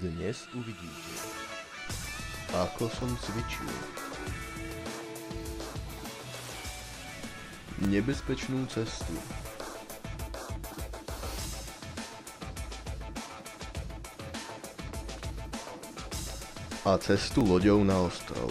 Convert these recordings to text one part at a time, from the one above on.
Dnes uvidíte, ako som cvičil. Nebezpečnú cestu. A cestu loďou na ostrov.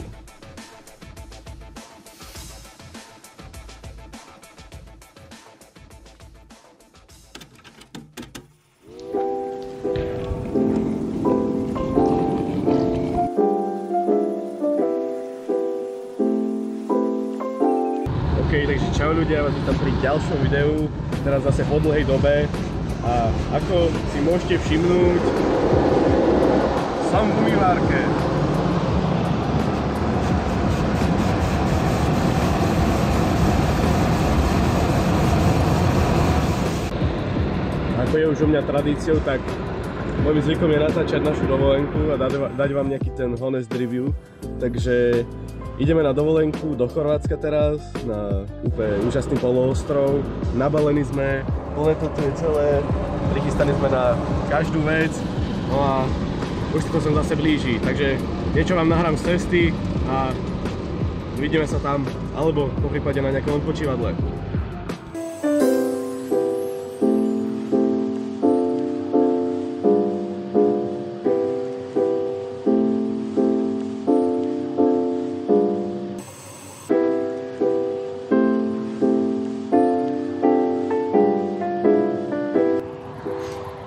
Takže čau ľudia, vás vítam pri ďalšom videu, teraz zase po dlhej dobe a ako si môžete všimnúť, som v umývárke. Ako je už u mňa tradíciou, tak môjim zvykom je natáčať našu dovolenku a dať vám nejaký ten honest review, takže ideme na dovolenku do Chorvátska teraz, na úplne úžasný poloostrov. Nabalení sme, plné toto je celé, prichystaní sme na každú vec. No a už to sem zase blíži, takže niečo vám nahrám z cesty a vidíme sa tam, alebo poprípade na nejakom odpočívadle.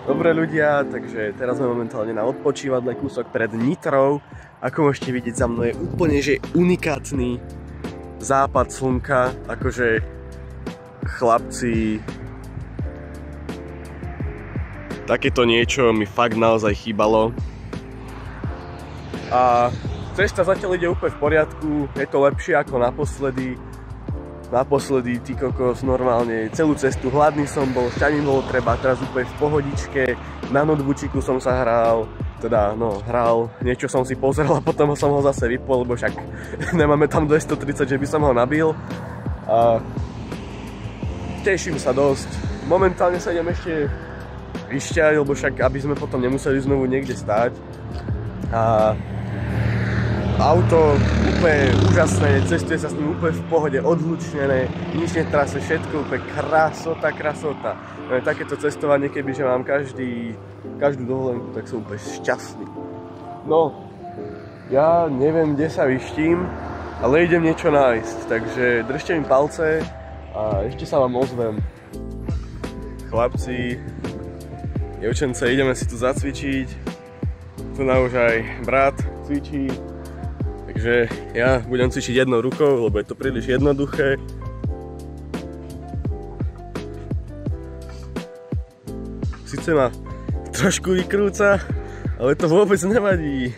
Dobre ľudia, takže teraz sme momentálne na odpočívadle kúsok pred Nitrou. Ako môžete vidieť, za mnou je úplne že unikátny západ slnka, akože chlapci, takéto niečo mi fakt naozaj chýbalo. A cesta zatiaľ ide úplne v poriadku, je to lepšie ako naposledy. Naposledy, ty kokos, normálne celú cestu hladný som bol, šťa mi bolo treba, teraz úplne v pohodičke, na notebooku som sa hral, hral, niečo som si pozrel a potom som ho zase vypol, lebo však nemáme tam 230, že by som ho nabil. A teším sa dosť, momentálne sa idem ešte vyšťať, lebo však aby sme potom nemuseli znovu niekde stáť. A auto úplne úžasné, cestuje sa s ním úplne v pohode, odhlučnené, nič netrase, všetko úplne krasota. Takéto cestovanie, kebyže mám každú dovolenku, tak som úplne šťastný. No, ja neviem, kde sa vyštím, ale idem niečo nájsť, takže držte mi palce a ešte sa vám ozvem. Chlapci, dievčence, ideme si tu zacvičiť, tu na už aj brat cvičí. Takže ja budem cvičiť jednou rukou, lebo je to príliš jednoduché. Sice ma trošku vykrúca, ale to vôbec nevadí.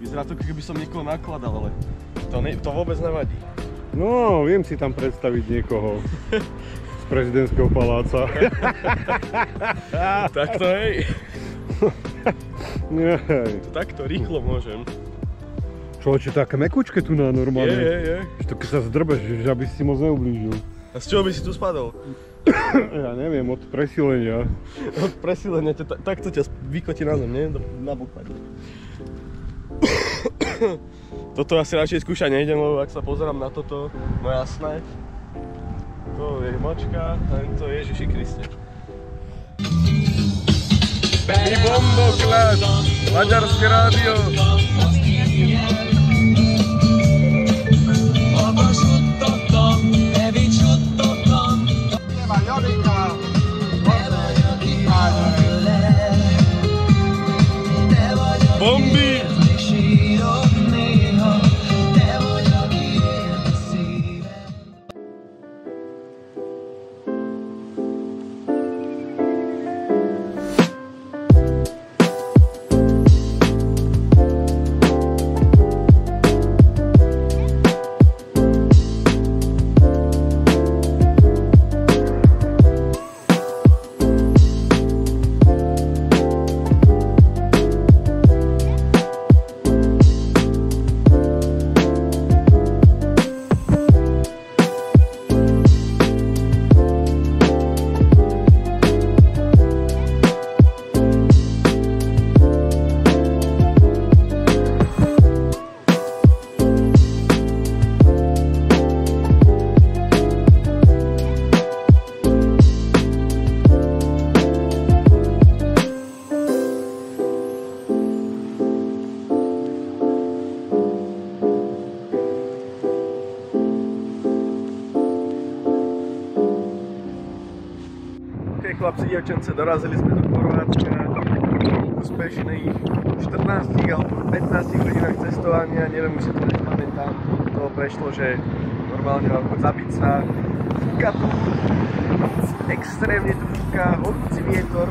Vyzerá to, keby som niekoho nakladal, ale to vôbec nevadí. No, viem si tam predstaviť niekoho z prezidentského paláca. Takto hej. Takto rýchlo môžem. Človeče, také mekučke tu na normálne. Je. Že to keď sa zdrbeš, že aby si moc neublížil. A z čoho by si tu spadol? Ja neviem, od presílenia. Od presílenia, takto ťa vykotí na zem, nie? Na bok padne. Toto asi radšej skúšať nejdem, lebo ak sa pozerám na toto, no jasné. To je močka, a to je Ježiši Kriste. I bomboklad, Maďarské rádio. Bomby! chlapci, dievčence, dorazili sme do Chorvátska v úspešných 14 alebo 15 hodinách cestovania, neviem, už si to nepamätám, to prešlo, že normálne mám chod zabiť sa, fúka tu, extrémne tu fúka, horúci vietor,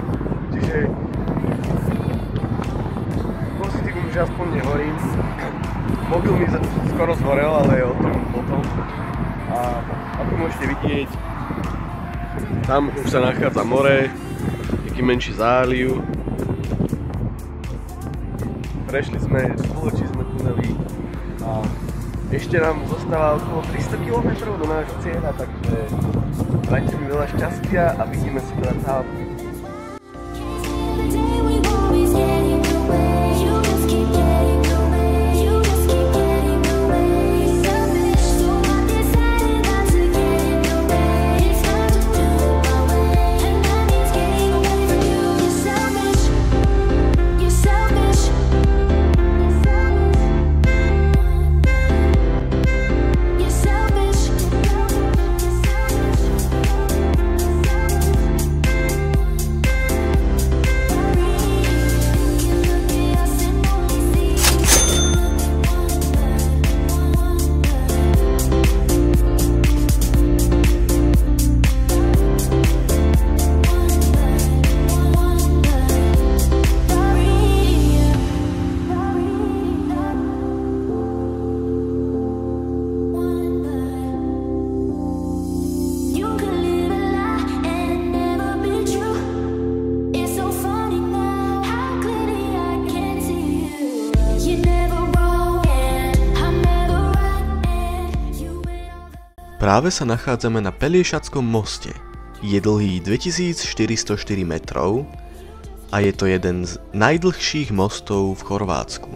čiže pozitívum, že aspoň nehorím. Mobil mi skoro zhorel, ale o tom potom. A ako môžete vidieť, tam už sa nachádza more, taký menší záliv. Prešli sme, spoločí sme tunely a ešte nám zostáva okolo 300 km do nášho cieľa, takže dajte mi veľa šťastia a vidíme sa teda tam. Práve sa nachádzame na Peliešadskom moste. Je dlhý 2404 metrov a je to jeden z najdlhších mostov v Chorvátsku.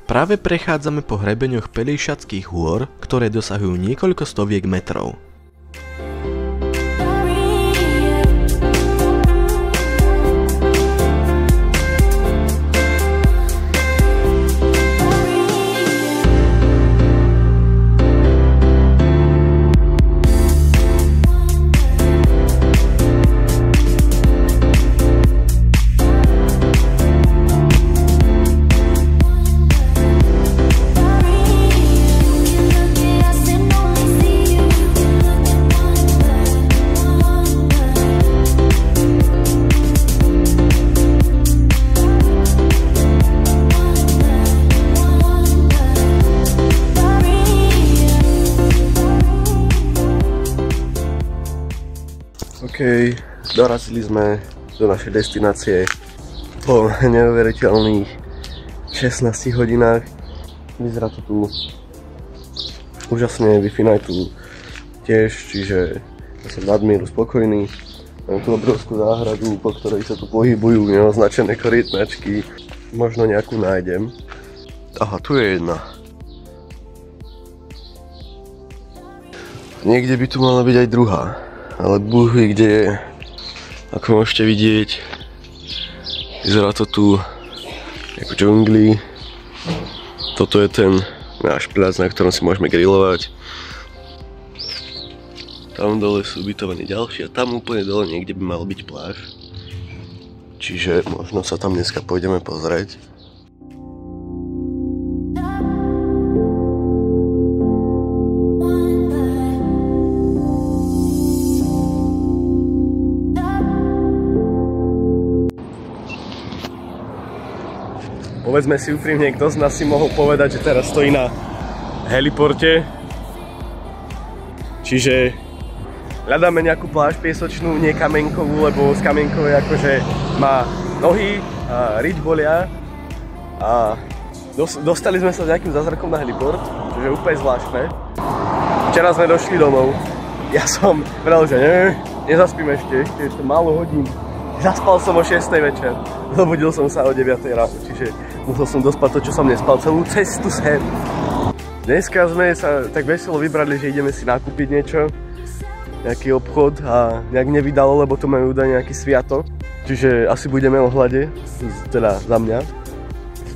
Práve prechádzame po hrebeňoch Peliešadských hôr, ktoré dosahujú niekoľko stoviek metrov. OK, dorazili sme do našej destinácie po neuveriteľných 16 hodinách. Vyzerá to tu úžasne, Wi-Fi tu tiež, čiže ja som nadmieru spokojný. Mám tu obrovskú záhradu, po ktorej sa tu pohybujú neoznačené korytnačky. Možno nejakú nájdem. Aha, tu je jedna. Niekde by tu mala byť aj druhá. Ale Búh vie, kde je. Ako môžete vidieť, vyzerá to tu ako džungli. Toto je ten náš pľac, na ktorom si môžeme grilovať. Tam dole sú ubytovaní ďalší a tam úplne dole niekde by mal byť pláž. Čiže možno sa tam dneska pôjdeme pozrieť. Povedzme si úprimne, kto z nás si mohol povedať, že teraz stojí na heliporte. Čiže hľadáme nejakú pláž piesočnú, nie kamenkovú, lebo z kamenkovej akože má nohy a riť bolia. A dostali sme sa s nejakým zázrakom na heliport, čo je úplne zvláštne. Včera sme došli domov. Ja som vral, že nezaspím ešte je to málo hodín. Zaspal som o 6. večer. Zobudil som sa o 9. ráno, čiže musel som dospať to, čo som nespal celú cestu sem. Dneska sme sa tak veselo vybrali, že ideme si nakúpiť niečo, nejaký obchod a nejak nevydalo, lebo to majú údajne nejaký sviatok. Čiže asi budeme o hlade, teda za mňa.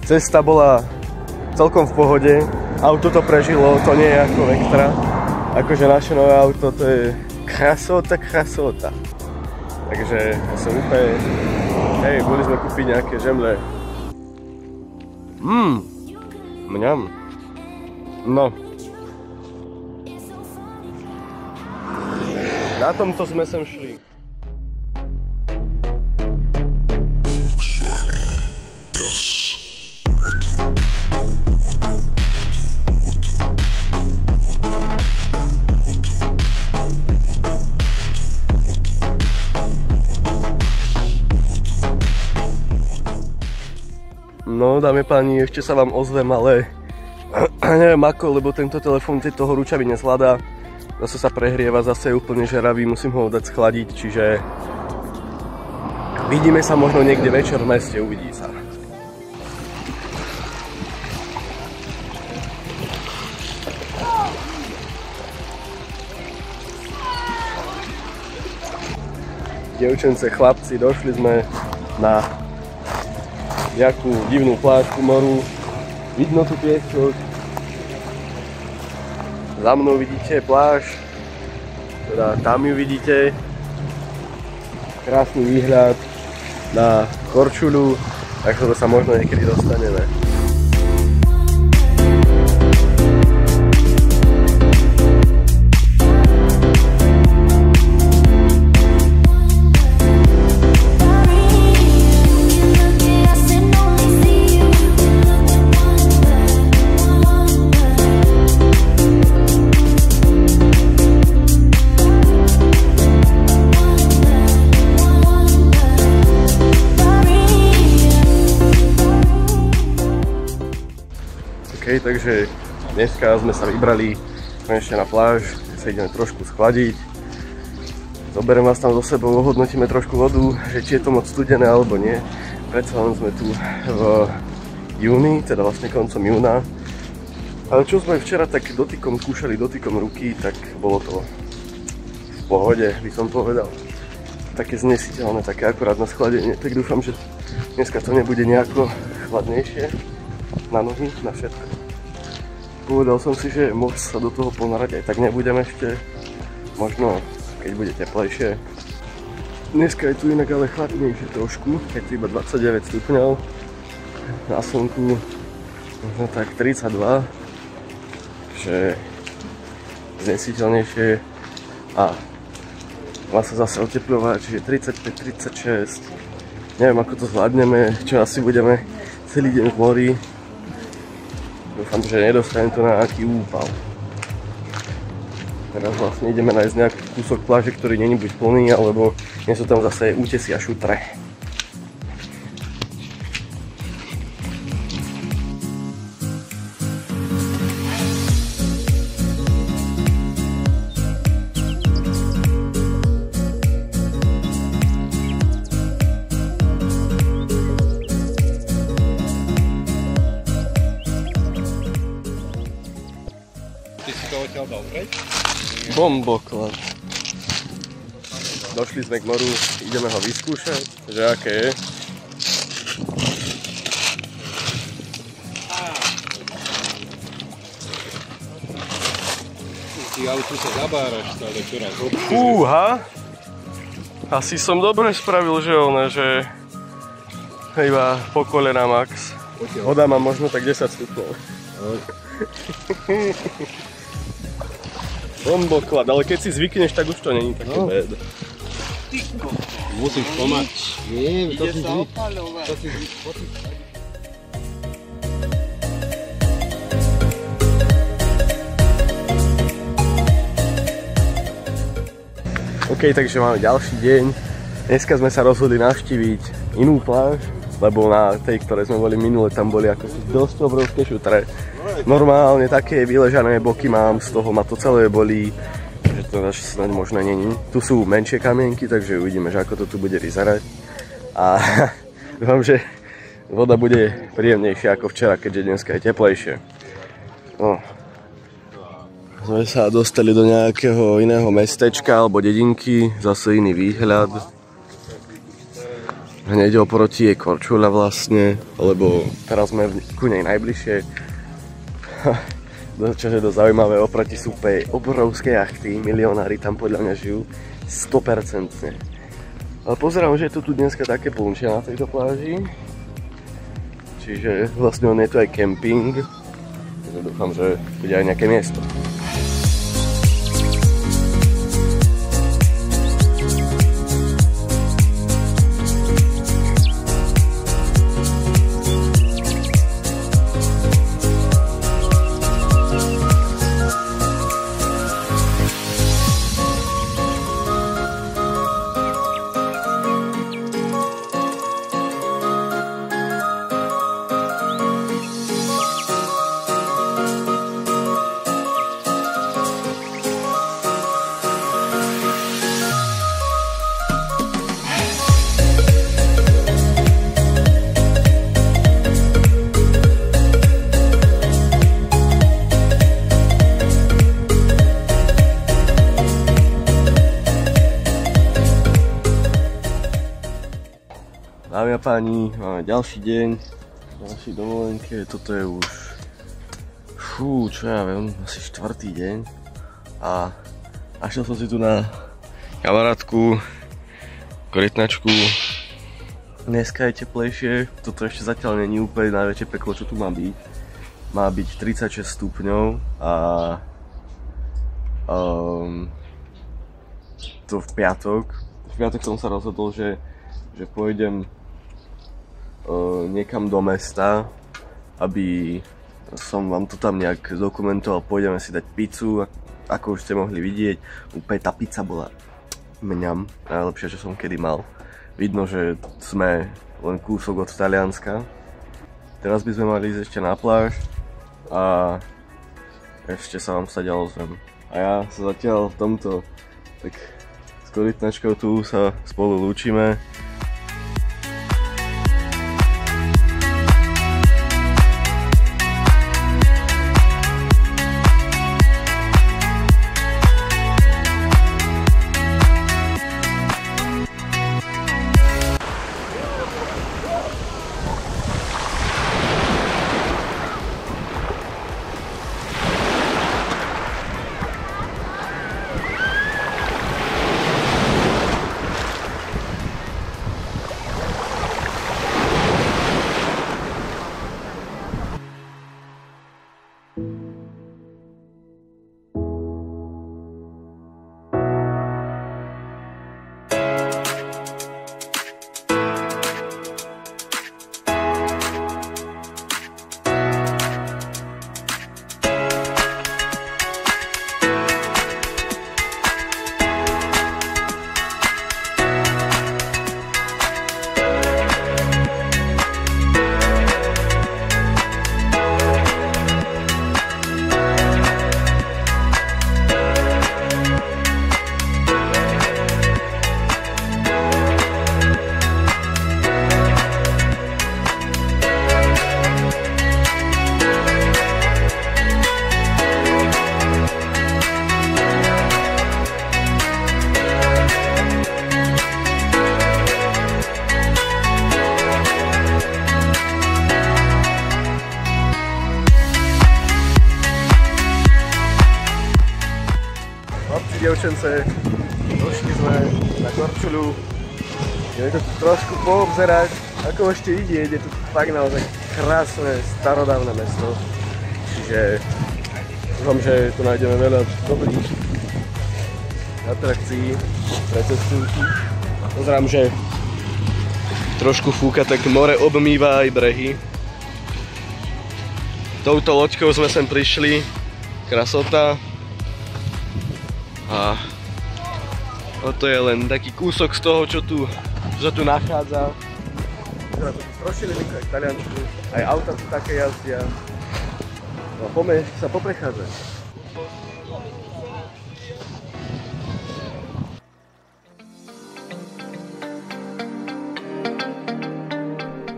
Cesta bola celkom v pohode, auto to prežilo, to nie je ako Vectra. Akože naše nové auto, to je krasota. Takže ja som úplne... Hej, boli sme kúpiť nejaké žemle. Mňam. No. Na tomto sme sem šli. No, dámy a páni, ešte sa vám ozvem, ale neviem ako, lebo tento telefón tieto horúčavy nezvládá. Zase sa prehrieva, zase je úplne žeravý, musím ho dať schladiť, čiže vidíme sa možno niekde večer v meste, uvidí sa. Dievčence, chlapci, došli sme na nejakú divnú pláž ku moru. Vidno tu piesok. Za mnou vidíte pláž. Teda tam ju vidíte. Krásny výhľad na Korčulu. Tak to sa možno niekedy dostaneme. Takže dneska sme sa vybrali konečne na pláž, sa ideme trošku schladiť. Zoberiem vás tam so sebou, ohodnotíme trošku vodu, že či je to moc studené alebo nie. Predsa len sme tu v júni, teda vlastne koncom júna. Ale čo sme včera tak skúšali dotykom ruky, tak bolo to v pohode, by som povedal. Také znesiteľné, také akurát na schladenie, tak dúfam, že dneska to nebude nejako chladnejšie na nohy, na všetko. Povedal som si, že moc sa do toho ponárať aj tak nebudem ešte. Možno, keď bude teplejšie. Dneska je tu inak ale chladnejšie trošku, keď tu iba 29 stupňov. Na slnku možno tak 32. Takže znesiteľnejšie. A má sa zase oteplovať, čiže 35-36. Neviem, ako to zvládneme, čo asi budeme celý deň v mori. Dúfam, že nedostanem to na nejaký úpal. Teraz vlastne ideme nájsť nejaký kúsok pláže, ktorý není buď plný, alebo nie sú tam zase útesy a šutre. Bomboklad. Došli sme k moru, ideme ho vyskúšať, že aké je. Ty ale tu sa zabáraš stále čoraz. Fúha! Asi som dobre spravil, že že iba po kolena max. Voda má možno tak 10 stupňov. Bomboklad, ale keď si zvykneš, tak už to není také bad. Musíš pomať. Nie, to si zvyk. OK, takže máme ďalší deň. Dneska sme sa rozhodli navštíviť inú pláž, lebo na tej, ktoré sme boli minule, tam boli ako dosť obrovské šutre. Normálne také vyležané boky mám, z toho ma to celé bolí, že to snáď možno není. Tu sú menšie kamienky, takže uvidíme, že ako to tu bude vyzerať. A dúfam, že voda bude príjemnejšia ako včera, keďže dneska je teplejšie. No. Sme sa dostali do nejakého iného mestečka alebo dedinky, zase iný výhľad. Hneď oproti je Korčula vlastne, lebo teraz sme ku nej najbližšie. Čo je dosť zaujímavé, oproti sú úplne obrovské jachty, milionári tam podľa mňa žijú 100%. Ale pozerám, že je to tu dneska také plnšie na tejto pláži. Čiže vlastne on je tu aj kemping. Dúfam, že bude aj nejaké miesto. Dámy a páni, máme ďalší deň, ďalší dovolenke, toto je už, čo ja viem, asi 4. deň a našiel som si tu na kamarátku, korytnačku. Dneska je teplejšie, toto ešte zatiaľ není úplne najväčšie peklo, čo tu má byť. Má byť 36 stupňov a to v piatok. V piatok som sa rozhodol, že pôjdem niekam do mesta, aby som vám to tam nejak dokumentoval. Pôjdeme si dať pizzu, ako už ste mohli vidieť. Úplne tá pizza bola mňam, najlepšia, čo som kedy mal. Vidno, že sme len kúsok od Talianska. Teraz by sme mali ísť ešte na pláž a ešte sa vám stať ozvem. A ja sa zatiaľ v tomto tak s korytnačkou tu sa spolu lúčime. Dievčence, došli sme na Korčulu, ideme to tu trošku poobzerať, ako ešte vidieť, je tu fakt naozaj krásne starodávne mesto, čiže dúfam, že tu nájdeme veľa dobrých atrakcií pre cestujúci. Pozerám, že trošku fúka, tak more obmýva aj brehy. Touto loďkou sme sem prišli, krasota. A toto je len taký kúsok z toho, čo tu nachádza. Teda to trošili aj v Taliansku, aj auta tu také jazdia. No poďme sa poprechádzať.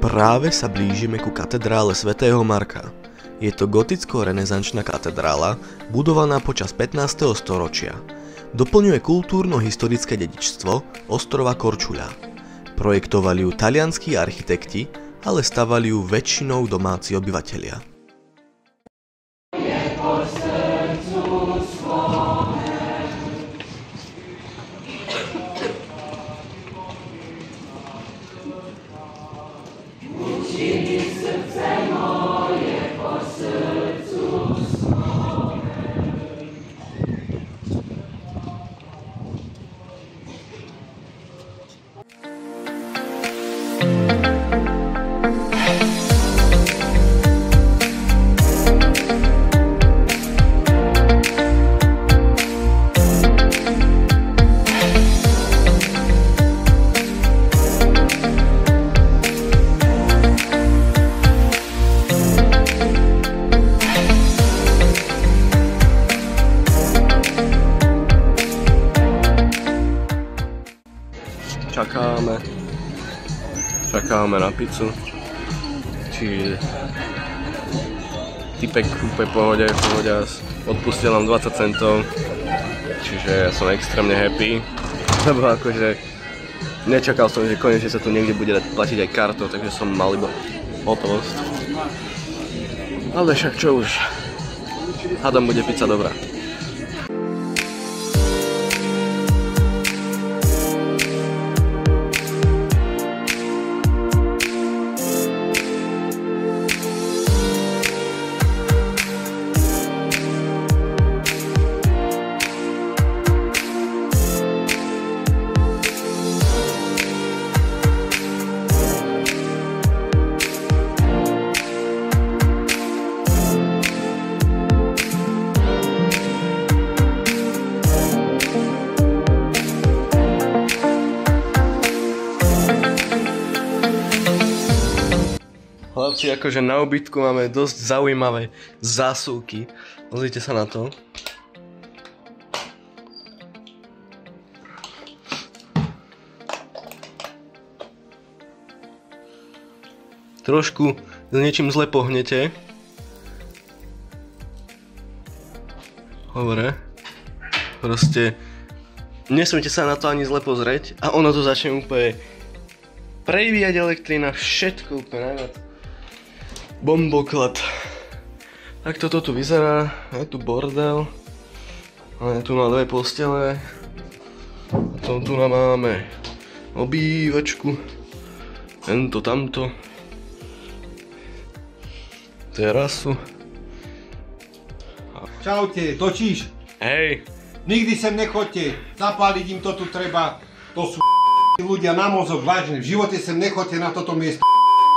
Práve sa blížime ku katedrále svätého Marka. Je to goticko-renesančná katedrála, budovaná počas 15. storočia. Doplňuje kultúrno-historické dedičstvo ostrova Korčuľa. Projektovali ju talianskí architekti, ale stavali ju väčšinou domáci obyvatelia. Čakáme na pizzu. Čiže typek úplne pohodiac, odpustil nám 20 centov, čiže ja som extrémne happy, lebo akože nečakal som, že konečne sa tu niekde bude platiť aj kartou, takže som mal iba hotovosť. Ale však čo už, hádam bude pizza dobrá. Chlapci, akože na ubytku máme dosť zaujímavé zásuvky. Pozrite sa na to. Trošku s niečím zle pohnete. Dobre. Proste nesmiete sa na to ani zle pozrieť a ono to začne úplne prevíjať elektrina, všetko úplne najviac. Bomboklad. Tak toto tu vyzerá, je tu bordel, je tu na dve postele, potom tu máme obývačku, tento tamto, terasu. Čaute, točíš? Hej. Nikdy sem nechoďte, zapáliť im to tu treba, to sú ľudia na mozog, vážne, v živote sem nechoďte na toto miesto,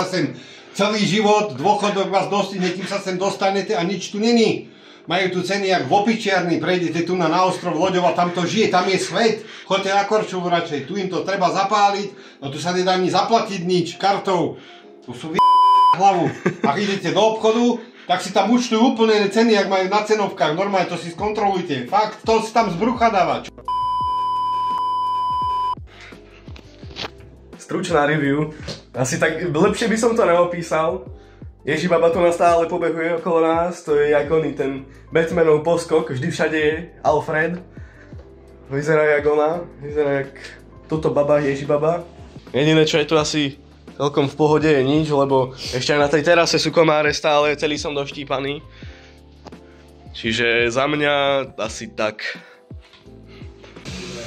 sem. Celý život, dôchodok vás dostihne, kým sa sem dostanete a nič tu není. Majú tu ceny jak v Opičiarni, prejdete tu na ostrov Loďov a tam to žije, tam je svet. Choďte na Korčovu radšej, tu im to treba zapáliť, no tu sa nedá ani zaplatiť nič kartou. Tu sú hlavu. Ak idete do obchodu, tak si tam účtujú úplne ceny, jak majú na cenovkách, normálne to si skontrolujte. Fakt, to si tam z brucha dáva. Stručná review. Asi tak lepšie by som to neopísal. Ježibaba tu stále pobehuje okolo nás, to je jak oný ten Batmanov poskok, vždy všade je Alfred. Vyzerá jak ona, vyzerá jak toto baba, Ježibaba. Jediné čo je tu asi celkom v pohode je nič, lebo ešte aj na tej terase sú komáre stále, celý som doštípaný. Čiže za mňa asi tak.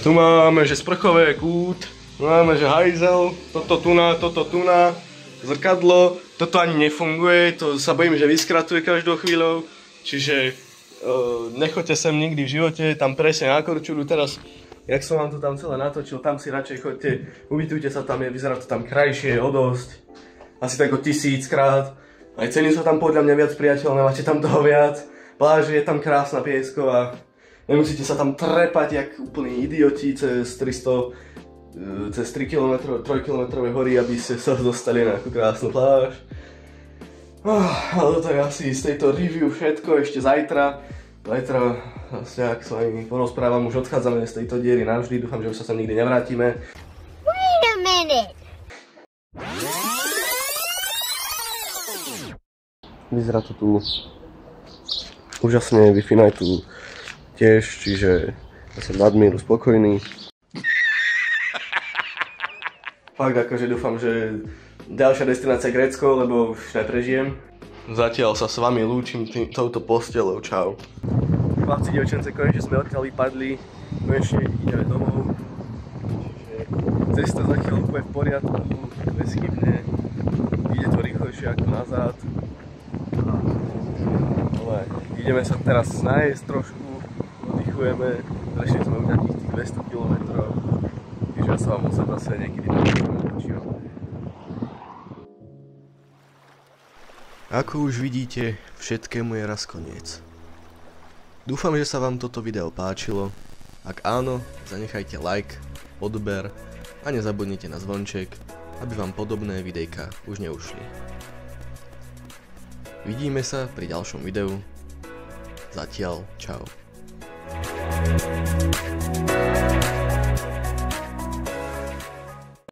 Tu máme, že sprchové kút. Máme, že hajzel, toto tuna, zrkadlo, toto ani nefunguje, to sa bojím, že vyskratuje každou chvíľou, čiže nechoďte sem nikdy v živote, tam presne na Korčulu, teraz, jak som vám to tam celé natočil, tam si radšej choďte, ubytujte sa tam, vyzerá to tam krajšie, o dosť, asi tak o 1000-krát, aj ceny sú tam podľa mňa viac priateľné, máte tam toho viac, pláž je tam krásna piesková, nemusíte sa tam trepať jak úplní idioti cez 3 km, 3 km hory, aby ste sa dostali na takú krásnu pláž. Ale to je asi z tejto review všetko, ešte zajtra. Zajtra, vlastne, ak sa aj porozprávam, už odchádzame z tejto diery navždy, dúfam, že už sa sem nikdy nevrátime. Wait a minute! Vyzerá to tu úžasne, Wi-Fi je tu tiež, čiže ja som nadmieru spokojný. Fakt akože dúfam, že ďalšia destinácia Grécko, lebo už neprežijem. Zatiaľ sa s vami lúčim touto postelou, čau. Chlapci, dievčence, konečne sme odtiaľ vypadli, konečne ideme domov. Cesta zatiaľ úplne v poriadku, bezchybne, ide to rýchlejšie ako nazad. Ale ideme sa teraz nájsť trošku, oddychujeme, prešli sme už nejakých tých 200 km, takže ja sa vám musím zase niekedy počívať. Ako už vidíte, všetkému je raz koniec. Dúfam, že sa vám toto video páčilo. Ak áno, zanechajte like, odber a nezabudnite na zvonček, aby vám podobné videjka už neušli. Vidíme sa pri ďalšom videu. Zatiaľ, čau.